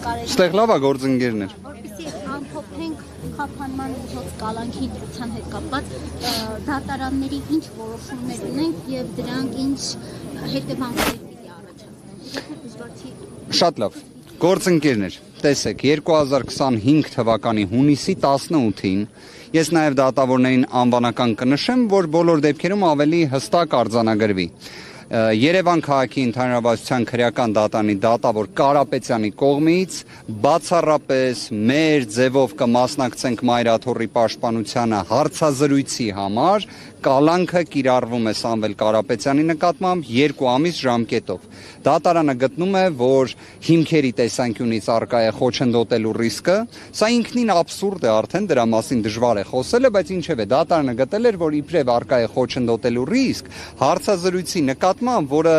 Ստեղ լավ է գործընկերներ։ Որպեսզի ամփոփենք խափանման միջոց կալանքի դրության հետ կապված դատարանների ինչ որոշումներ ունենք եւ դրանք ինչ հետևանքներ պիտի առաջացնեն։ Շատ լավ։ Գործընկերներ, տեսեք, 2025 թվականի հունիսի 18-ին ես նաև դատավորներին անվանական կնշեմ, որ բոլոր դեպքերում ավելի հստակ արձանագրվի։ Երևան քաղաքի ընդհանրավարության քրեական դատարանի դատավոր Կարապետյանի կողմից բացառապես մեր ձևով կմասնակցենք Մայրաթոռի պաշտպանությանը հարցազրույցի համար կալանքը կիրառվում է Սամվել Կարապետյանի նկատմամբ 2 ամիս ժամկետով։ Դատարանը գտնում է, որ հիմքերի տեսանկյունից առկա է խոչընդոտելու ռիսկը, սա ինքնին աբսուրդ է արդեն, դրա մասին դժվար է խոսելը, բայց ինչևէ դատարանը գտել էր, որ իբրև առկա է խոչընդոտելու ռիսկ հարցազրույցի նկատմամբ, որը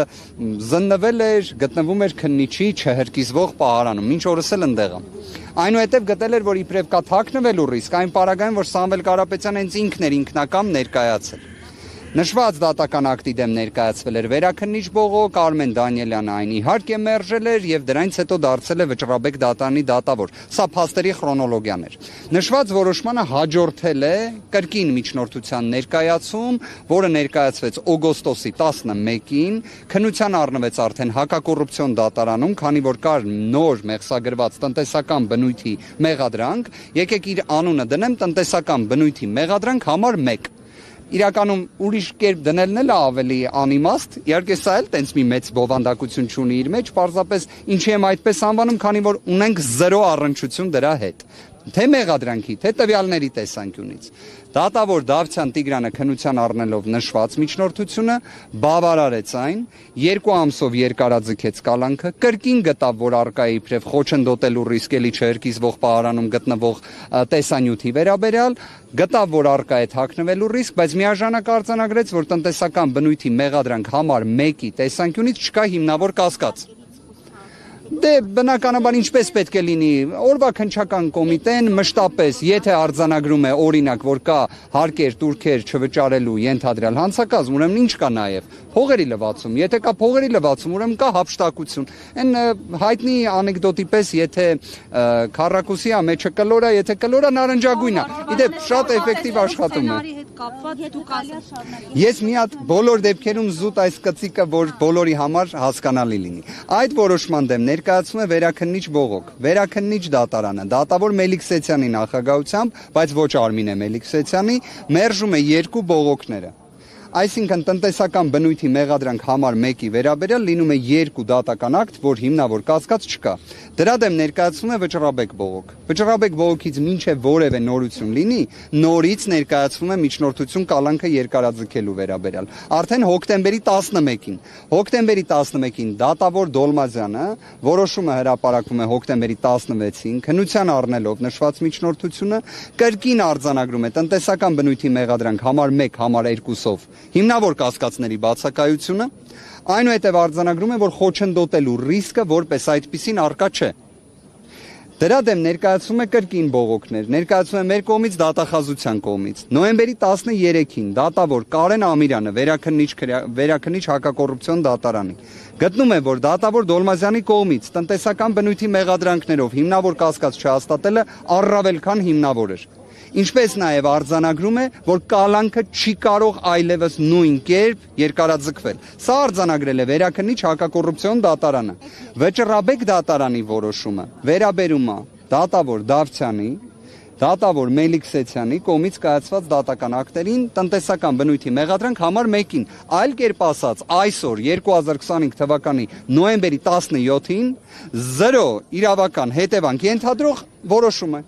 զննվել էր, գտնվում էր քննիչի չհրկիզվող պահարանում, մինչ օրս էլ ընդեղ է։ Այնուհետև գտել էր, որ իբրև կա թաքնվելու ռիսկ, այն պարագայում, որ Սամվել Կարապետյանը հենց ինքն էր ինքնակամ ներկայացել։ Նշված դատական ակտի դեմ ներկայացվել էր վերաքննիչ բողոք, Արմեն Դանիելյանը այն իհարկե մերժել էր եւ դրանից հետո դարձել է Վճռաբեկ դատարանի դատավոր։ Սա փաստերի քրոնոլոգիան էր։ Նշված որոշմանը հաջորդել է կրկին միջնորդության ներկայացում, որը ներկայացվեց օգոստոսի 11-ին, քննության առնվեց արդեն հակակոռուպցիոն դատարանում, քանի որ կար նոր մեղսագրված տնտեսական բնույթի մեղադրանք, եկեք իր անունը դնեմ տնտեսական բնույթի մեղադրանք համար 1։ Իրականում ուրիշ կերպ դնելն էլ ավելի անիմաստ, իհարկե սա էլ տենց մի մեծ բովանդակություն չունի իր մեջ, պարզապես ինչի եմ այդպես անվանում, քանի որ ունենք 0 առնչություն դրա հետ, թե մեղադրանքի, թե տվյալների տեսանկյունից։ Դատավոր Դավթյան Տիգրանը քննության առնելով նշված միջնորդությունը բավարարեց այն, 2 ամսով երկարաձգեց կալանքը, կրկին գտավ, որ առկա է իբրև խոչընդոտելու ռիսկ էլի չհրկիզվող պահարանում գտնվող տեսանյութի վերաբերյալ, գտավ, որ առկա է թաքնվելու ռիսկ, բայց միաժամանակ արձանագրեց, որ տնտեսական բնույթի մեղադրանք համար 1-ի տեսանկյունից չկա հիմնավոր կասկած։ Դե բնականաբար ինչպես պետք է լինի, օրվա քննչական կոմիտեն մշտապես, եթե արձանագրում է օրինակ, որ կա հարկեր, տուրքեր չվճարելու ենթադրյալ հանցակազմ, ուրեմն ինչ կա նաև փողերի լվացում, եթե կա փողերի լվացում, ուրեմն կա հափշտակություն։ Այն հայտնի անեկդոտի պես, եթե քառակուսի է, մեջը կլոր է, եթե կլոր է նարնջագույն է։ Իդեպ շատ էֆեկտիվ աշխատում է։ Ես մի հատ բոլոր դեպքերում զուտ այս կծիկը, որ բոլորի համար հասկանալի լինի։ Այդ որոշման դեմ ներկայացում է վերաքննիչ բողոք, վերաքննիչ դատարանը, դատավոր Մելիքսեթյանի նախագահությամբ, բայց ոչ Արմինե Մելիքսեթյանի, մերժում է 2 բողոքները։ Այսինքն տնտեսական բնույթի մեղադրանք համար 1-ի վերաբերյալ լինում է 2 դատական ակտ, որ հիմնավոր կասկած չկա։ Դրա դեմ ներկայացվում է Վճռաբեկ բողոք։ Վճռաբեկ բողոքից մինչև որևէ նորություն լինի, նորից ներկայացվում է միջնորդություն կալանքը երկարաձգելու վերաբերյալ։ Արդեն հոկտեմբերի 11-ին։ Հոկտեմբերի 11-ին դատավոր Դոլմազյանը որոշումը հրապարակվում է հոկտեմբերի 16-ին, քննության առնելով նշված միջնորդությունը, կրկին արձանագրում է տնտեսական բնույթի մեղադրանք համար 1, համար 2-ով հիմնավոր կասկածների բացակայությունը, այնուհետև արձանագրում է, որ խոչընդոտելու ռիսկը որպես այդպիսին առկա չէ։ Դրա դեմ ներկայացվում է կրկին բողոքներ, ներկայացվում է մեր կողմից դատախազության կողմից։ Նոյեմբերի 13-ին դատավոր Կարեն Ամիրյանը վերաքննիչ հակակոռուպցիոն դատարանի գտնում է, որ դատավոր Դոլմազյանի կողմից տնտեսական բնույթի մեղադրանքներով հիմնավոր կասկած չհաստատելը առավել քան հիմնավոր էր։ Ինչպես նաև արձանագրում է, որ կալանքը չի կարող այլևս նույն կերպ երկարաձգվել։ Սա արձանագրել է վերաքննիչ հակակոռուպցիոն դատարանը։ Վճռաբեկ դատարանի որոշումը վերաբերում է դատավոր Դավթյանի, դատավոր Մելիքսեթյանի կողմից կայացված դատական ակտերին տնտեսական բնույթի մեղադրանք համար 1-ին, այլ կերպ ասած, այսօր 2025 թվականի նոյեմբերի 17-ին 0 իրավական հետևանք ենթադրող որոշում է։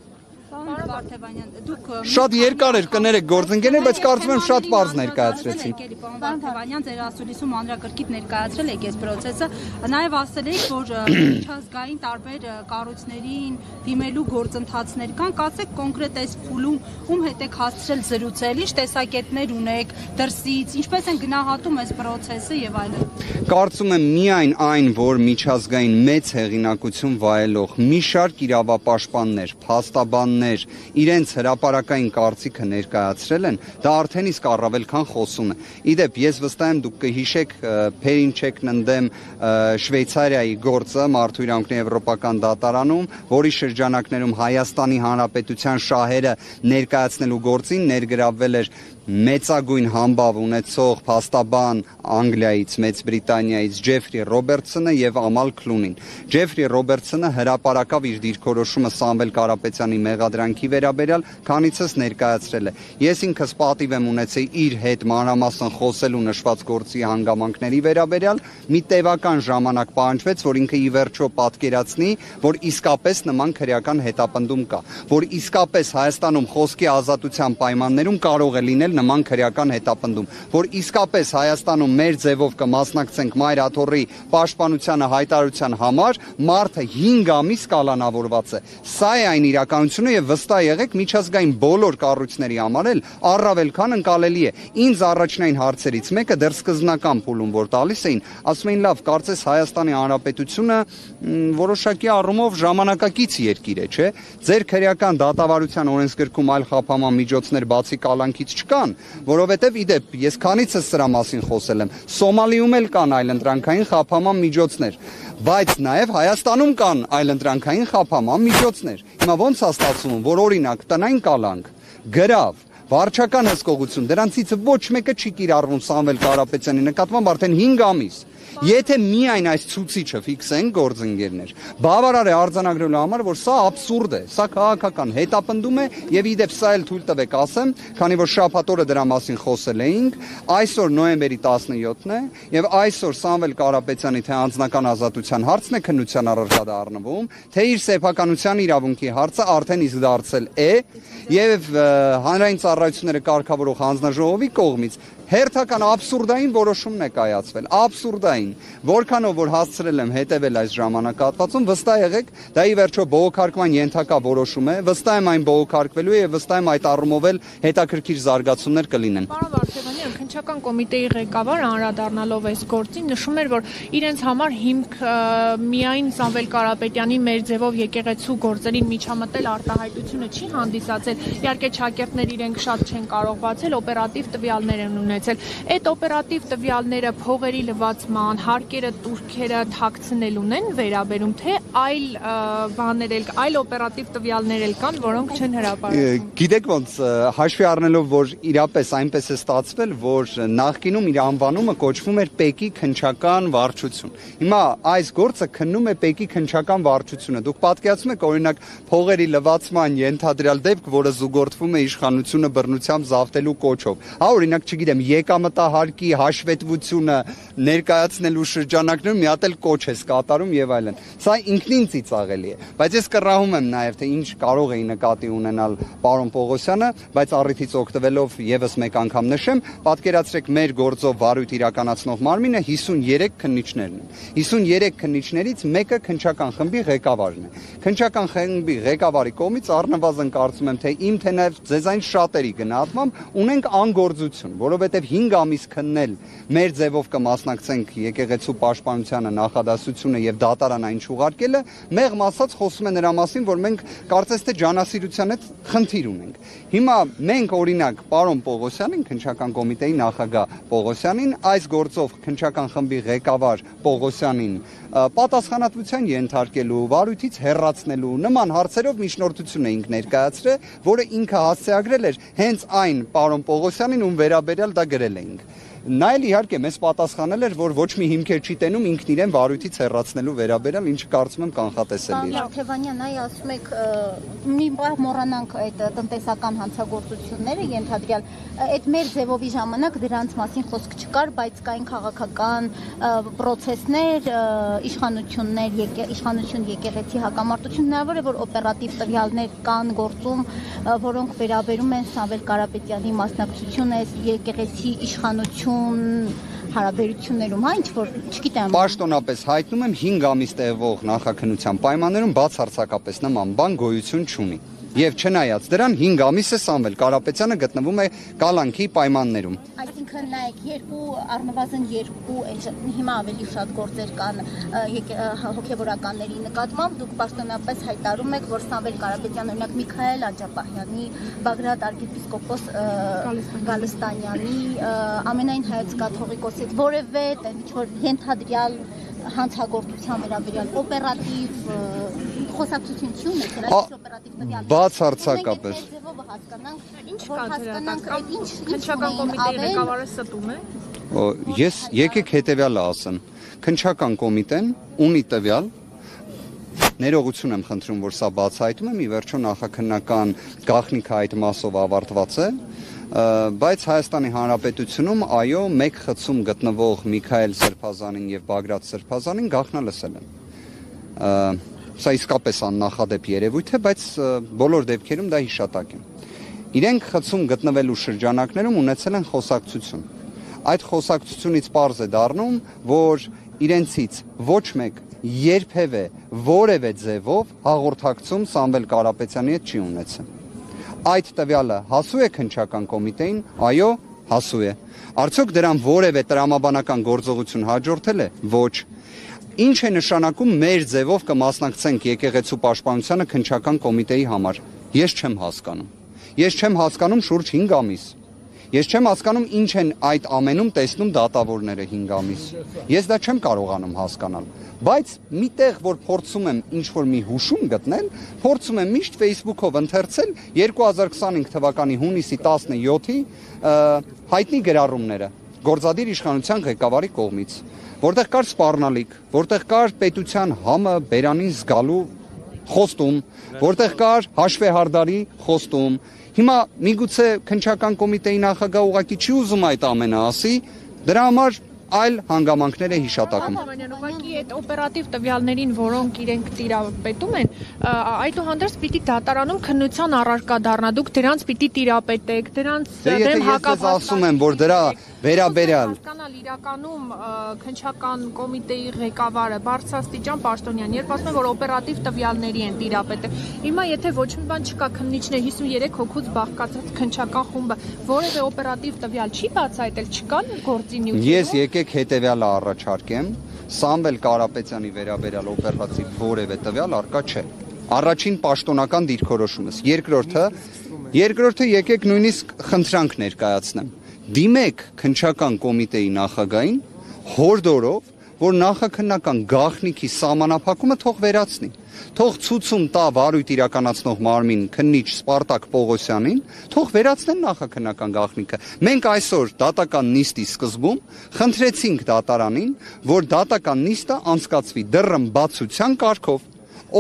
Շատ երկար էր կներեք գործընկերներ, բայց կարծում եմ շատ պարզ ներկայացրեցին։ Պարոն Վարդևանյան, ձեր ասուլիսում մանրակրկիտ ներկայացրել եք այս process-ը, նաև ասել եք, որ միջազգային տարբեր կառույցներին դիմելու գործընթացներ կան, կասեք կոնկրետ այս փուլում ում հետ եք հասցրել զրուցել, ինչ տեսակետներ ունեք դրսից, ինչպես են գնահատում այս process-ը եւ այլն։ Կարծում եմ միայն այն, որ միջազգային մեծ հեղինակություն վայելող մի շարք իրավապաշտպաններ, փաստաբաններ, իրենց հրապարակային կարծիքը ներկայացրել են, դա արդեն իսկ առավել քան խոսուն է։ Իդեպ ես վստահ եմ դուք կհիշեք Փերինչեկն ընդդեմ Շվեյցարիայի գործը Մարդու իրավունքների եվրոպական դատարանում, որի շրջանակներում Հայաստանի Հանրապետության շահերը ներկայացնելու գործին ներգրավվել էր մեծագույն համբավ ունեցող փաստաբան Անգլիայից, Մեծ Բրիտանիայից Ջեֆրի Ռոբերտսոնը եւ Ամալ Քլունին։ Ջեֆրի Ռոբերտսոնը հրապարակավ իր դիրքորոշումը Սամվել Կարապետյանի մեղադրանքի վերաբերյալ, քանիցս ներկայացրել է։ Ես ինքս պատիվ եմ ունեցել իր հետ մանրամասն խոսելու նշված գործի հանգամանքների վերաբերյալ, մի տևական ժամանակ պահանջվեց, որ ինքը ի վերջո պատկերացնի, որ իսկապես նման քրեական հետապնդում կա, որ իսկապես Հայաստանում խոսքի ազատության պայմաններում կարող է լինել նման քրեական հետապնդում, որ իսկապես Հայաստանում մեր ձևով կմասնակցենք Մայր Աթոռի պաշտպանությանը հայտարարության համար, մարդը 5 ամիս կալանավորված է։ Սա է այն իրականությունը եւ վստահ եղեք միջազգային բոլոր կառույցների համար էլ առավել քան ընկալելի է։ Ինձ առաջնային հարցերից մեկը դեռ սկզբնական փուլում որ տալիս էին, ասում էին լավ, կարծես Հայաստանի Հանրապետությունը որոշակի առումով ժամանակակից երկիր է, չէ՞։ Ձեր քրեական դատավարության օրենսգրքում այլ խափանման միջոցներ բացի կալանքից չկան, որովհետև իդեպ ես քանիցս սրա մասին խոսել եմ, Սոմալիում էլ կան այլընտրանքային խափանման միջոցներ, բայց նաև Հայաստանում կան այլընտրանքային խափանման միջոցներ։ Հիմա ոնց է ստացվում, որ օրինակ տնային կալանք, գրավ, վարչական հսկողություն, դրանցից ոչ մեկը չի կիրառվում Սամվել Կարապետյանի նկատմամբ արդեն 5 ամիս։ Եթե միայն այս ցուցիչը ֆիքսեն գործընկերներ, բավարար է արձանագրելու համար, որ սա աբսուրդ է, սա քաղաքական հետապնդում է եւ իդեպ սա էլ թույլ տվեք ասեմ, քանի որ շաբաթ օրը դրա մասին խոսել էինք, այսօր նոյեմբերի 17-ն է եւ այսօր Սամվել Կարապետյանի թե անձնական ազատության հարցն է քննության առարկադառնվում, թե իր սեփականության իրավունքի հարցը արդեն իսկ դարձել է եւ հանրային ծառայությունները կարգավորող հանձնաժողովի կողմից հերթական աբսուրդային որոշումն է կայացվել, աբսուրդային, որքանով որ հասցրել եմ հետևել այս ժամանակահատվածում, վստահ եղեք, դա ի վերջո բողոքարկման ենթակա որոշում է, վստահ եմ այն բողոքարկվելու է եւ վստահ եմ այդ առումով էլ հետաքրքիր զարգացումներ կլինեն։ Պարոն Վարդևանյան, քննչական կոմիտեի ղեկավարը անդրադառնալով այս գործին նշում էր, որ իրենց համար հիմք միայն Սամվել Կարապետյանի մեր ձևով եկեղեցու գործերին միջամտել արտահայտությունը չի հանդիսացել, իհարկե ճակերտներ իրենք շատ չեն կարող բացել, օպերատիվ տվյալներ են ունեցել։ Այդ օպերատիվ տվյալները փողերի լվացման, հարկերը, տուրքերը թաքցնելուն են վերաբերում, թե այլ բաներ էլ, այլ օպերատիվ տվյալներ էլ կան, որոնք չեն հրապարակվում։ Գիտեք ոնց, հաշվի առնելով, որ իրապես այնպես է ստացվել, որ նախկինում իր անվանումը կոչվում էր Պեկի քննչական վարչություն։ Հիմա այս գործը քննում է Պեկի քննչական վարչությունը։ Դուք պատկերացնում եք օրինակ փողերի լվացման ենթադրյալ դեպք, որը զուգորդվում է իշխանությունը բռնությամբ զավթելու կոչով։ Հա, օրինակ, չգիտեմ, եկամտահարկի հաշվետվությունը ներկայացնելու շրջանակներում մի հատ էլ կոչ է կատարում եւ այլն։ Սա ինքնին ծիծաղելի է, բայց ես կռահում եմ նաեւ թե ինչ կարող է նկատի ունենալ պարոն Պողոսյանը, բայց առիթից օգտվելով եւս մեկ անգամ նշեմ, պատկերացրեք մեր գործով վարույթ իրականացնող մարմինը 53 քննիչներն են։ 53 քննիչներից մեկը քննչական խմբի ղեկավարն է։ Քննչական խմբի ղեկավարի կողմից առնվազն կարծում եմ թե իմ թե նաեւ ձեզային շատերի գնահատմամբ ունենք անգործություն, որովհետեւ 5 ամիս քննել մեր ձևով կմասնակցենք եկեղեցու պաշտպանությանը նախադասությունը եւ դատարան այն չուղարկելը, մեղմ ասած խոսում է նրա մասին, որ մենք կարծես թե ջանասիրության հետ խնդիր ունենք։ Հիմա մենք օրինակ պարոն Պողոսյանին, քննչական կոմիտեի նախագահ Պողոսյանին, այս գործով քննչական խմբի ղեկավար Պողոսյանին պատասխանատվության ենթարկելու, վարույթից հեռացնելու նման հարցերով միջնորդություն էինք ներկայացրել, որը ինքը հասցեագրել էր հենց այն պարոն Պողոսյանին, ում վերաբերյալ դա գրել էինք։ Նա էլ իհարկե մեզ պատասխանել էր, որ ոչ մի հիմքեր չի տենում ինքն իրեն վարույթից հեռացնելու վերաբերյալ, ինչը կարծում եմ կանխատեսելի է։ Վարդևանյան, այ ասում եք, մի բան մոռանանք այդ տնտեսական հանցագործությունները, ենթադրյալ այդ մեր ձևովի ժամանակ դրանց մասին խոսք չկար, բայց կային քաղաքական պրոցեսներ, իշխանություն եկեղեցի հակամարտություն, հնարավոր է որ օպերատիվ տվյալներ կան գործում, որոնք վերաբերում են Սամվել Կարապետյանի մասնակցությունը եկեղեցի իշխանություն հարաբերություններում, հա, ինչ որ, չգիտեմ։ Պաշտոնապես հայտնում եմ 5 ամիս տևող նախաքննության պայմաններում բացարձակապես նման բան գոյություն չունի։ Եվ չնայած դրան 5 ամիս է Սամվել Կարապետյանը գտնվում է կալանքի պայմաններում։ Այսինքն Ինքը նայեք երկու առնվազն երկու հիմա ավելի շատ գործեր կան հոգևորականների նկատմամբ դուք պաշտոնապես հայտարարում եք որ Սամվել Կարապետյան օրինակ Միքայել Աջապահյանի Բագրատ arczepiskopos Գալստանյանի ամենայն հայոց կաթողիկոսից որևէ ինչ-որ ենթադրյալ հանցագործության վերաբերյալ օպերատիվ խոսակցություն չի ունեցել այս օպերատիվ տվյալ բացարձակապես ինչ հասկանանք այդ ինչ քննչական կոմիտեի ղեկավարը ստում է Ես եկեք հետևյալը ասեմ քննչական կոմիտեն ունի տվյալ ներողություն եմ խնդրում որ սա բացահայտում եմ ի վերջո նախաքննական գաղտնիքը այդ մասով ավարտված է բայց Հայաստանի Հանրապետությունում այո մեկ խցում գտնվող Միքայել Սրբազանին եւ Բագրատ Սրբազանին գաղտնալսել են սա իսկապես աննախադեպ երևույթ է բայց բոլոր դեպքերում դա հիշատակ է իրենք խցում գտնվելու շրջանակներում ունեցել են խոսակցություն այդ խոսակցությունից պարզ է դառնում որ իրենցից ոչ մեկ երբևէ որևէ ձևով հաղորդակցում Սամվել Կարապետյանի հետ չի ունեցել Այդ տվյալը հասու է քննչական կոմիտեին, այո, հասու է։ Արդյոք դրան որևէ տրամաբանական գործողություն հաջորդել է։ Ոչ։ Ինչ է նշանակում մեր ձևով կմասնակցենք եկեղեցու պաշտպանությանը քննչական կոմիտեի համար։ Ես չեմ հասկանում։ Ես չեմ հասկանում շուրջ 5 ամիս։ Ես չեմ հասկանում ինչ են այդ ամենում տեսնում դատավորները 5 ամիս։ Ես դա չեմ կարողանում հասկանալ։ Բայց միտեղ որ փորձում եմ ինչ որ մի հուշում գտնել, փորձում եմ միշտ Facebook-ով ընթերցել 2025 թվականի հունիսի 17-ի հայտնի գրառումները գործադիր իշխանության ղեկավարի կողմից, որտեղ կար սպառնալիք, որտեղ կար պետության համը բերանին զգալու խոստում, որտեղ կար հաշվեհարդարի խոստում։ Հիմա միգուցե քննչական կոմիտեի նախագահ ուղղակի չի ուզում այդ ամենը ասի, դրա համար այլ հանգամանքներ է հիշատակում։ Ուղղակի այդ օպերատիվ տվյալներին, որոնք իրենք տիրապետում են, այդուհանդերձ պիտի դատարանում քննության առարկա դառնա։ Դուք դրանց պիտի տիրապետեք, դրանց դեմ հակապատասխան։ Ես ասում եմ, որ դրա վերաբերյալ հասկանալ իրականում քննչական կոմիտեի ղեկավարը բարձրաստիճան պաշտոնյան, երբ ասում են, որ օպերատիվ տվյալների են տիրապետել։ Հիմա եթե ոչ մի բան չկա, քննիչներ 53 հոգուց բաղկացած քննչական խումբը որևէ օպերատիվ տվյալ չի բացահայտել, չկան գործի նյութեր։ Ես եկեք հետևյալը առաջարկեմ, Սամվել Կարապետյանի վերաբերյալ օպերատիվ որևէ տվյալ առկա չէ։ Առաջին պաշտոնական դիրքորոշումս, երկրորդը եկեք նույնիսկ խնդրանք ներկայացնեմ։ Դիմեք քննչական կոմիտեի նախագահին հորդորով, որ նախաքննական գաղտնիքի սահմանափակումը թող վերացնի։ Թող ցուցում տա վարույթ իրականացնող մարմին քննիչ Սպարտակ Պողոսյանին, թող վերացնեն նախաքննական գաղտնիքը։ Մենք այսօր դատական նիստի սկզբում խնդրեցինք դատարանին, որ դատական նիստը անցկացվի դռնբացության կարգով։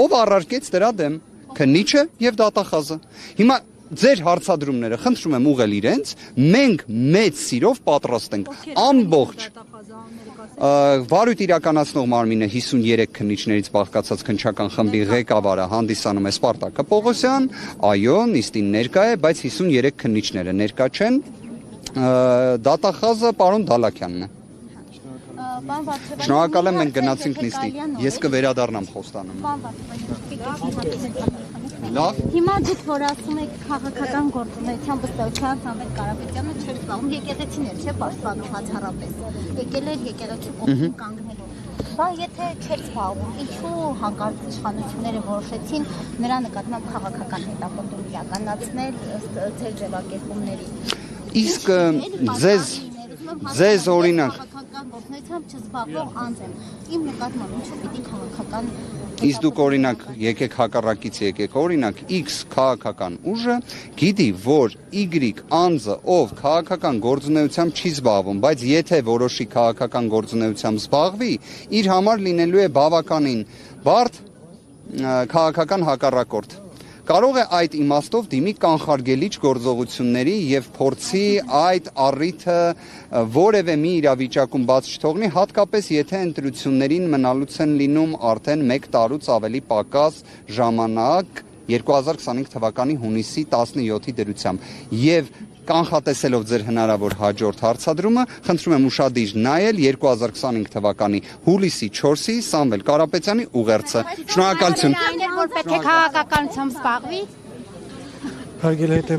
Ով առարկեց դրա դեմ, քննիչը եւ դատախազը։ Հիմա ձեր հարցադրումները խնդրում եմ ուղղել իրենց, մենք մեծ սիրով պատրաստ ենք ամբողջ վարույթ իրականացնող մարմինը 53 քննիչներից բաղկացած քննչական խմբի ղեկավարը հանդիսանում է Սպարտակը Պողոսյան, այո, նիստին ներկա է, բայց 53 քննիչները ներկա չեն, դատախազը պարոն Դալաքյանն է։ Շնորհակալ եմ, մենք գնացինք նիստի։ Ես կվերադառնամ խոստանում։ Լավ։ Հիմա դուք որ ասում եք քաղաքական գործունեության վստահության Սամվել Կարապետյանը չէր զբաղվում, եկեղեցին էր, չէ՞ պաշտպանում հացառապես։ Եկել էր եկեղեցու կողմին կանգնելու։ Բա եթե չէր զբաղվում, ինչու հանկարծ իշխանությունները որոշեցին նրա նկատմամբ քաղաքական հետապնդում իրականացնել ըստ ձեր ձևակերպումների։ Իսկ ձեզ օրինակ քաղաքական գործունեությամբ չզբաղվող անձ եմ։ Իմ նկատմամբ ինչու պիտի քաղաքական Իսկ դուք օրինակ եկեք հակառակից եկեք օրինակ X քաղաքական ուժը գիտի որ Y անձը ով քաղաքական գործունեությամբ չի զբաղվում բայց եթե որոշի քաղաքական գործունեությամբ զբաղվի իր համար լինելու է բավականին բարդ քաղաքական հակառակորդ կարող է այդ իմաստով դիմի կանխարգելիչ գործողությունների եւ փորձի այդ առիթը որևէ մի իրավիճակում բաց չթողնի, հատկապես եթե ընտրություններին մնալուց են լինում արդեն 1 տարուց ավելի պակաս ժամանակ 2025 թվականի հունիսի 17-ի դրությամբ եւ կանխատեսելով ձեր հնարավոր հաջորդ հարցադրումը, խնդրում եմ ուշադիր նայել 2025 թվականի հուլիսի 4-ի Սամվել Կարապետյանի ուղերձը։ Շնորհակալություն։ Որ պետք է քաղաքականությամբ զբաղվի։ Հարգելի հետևող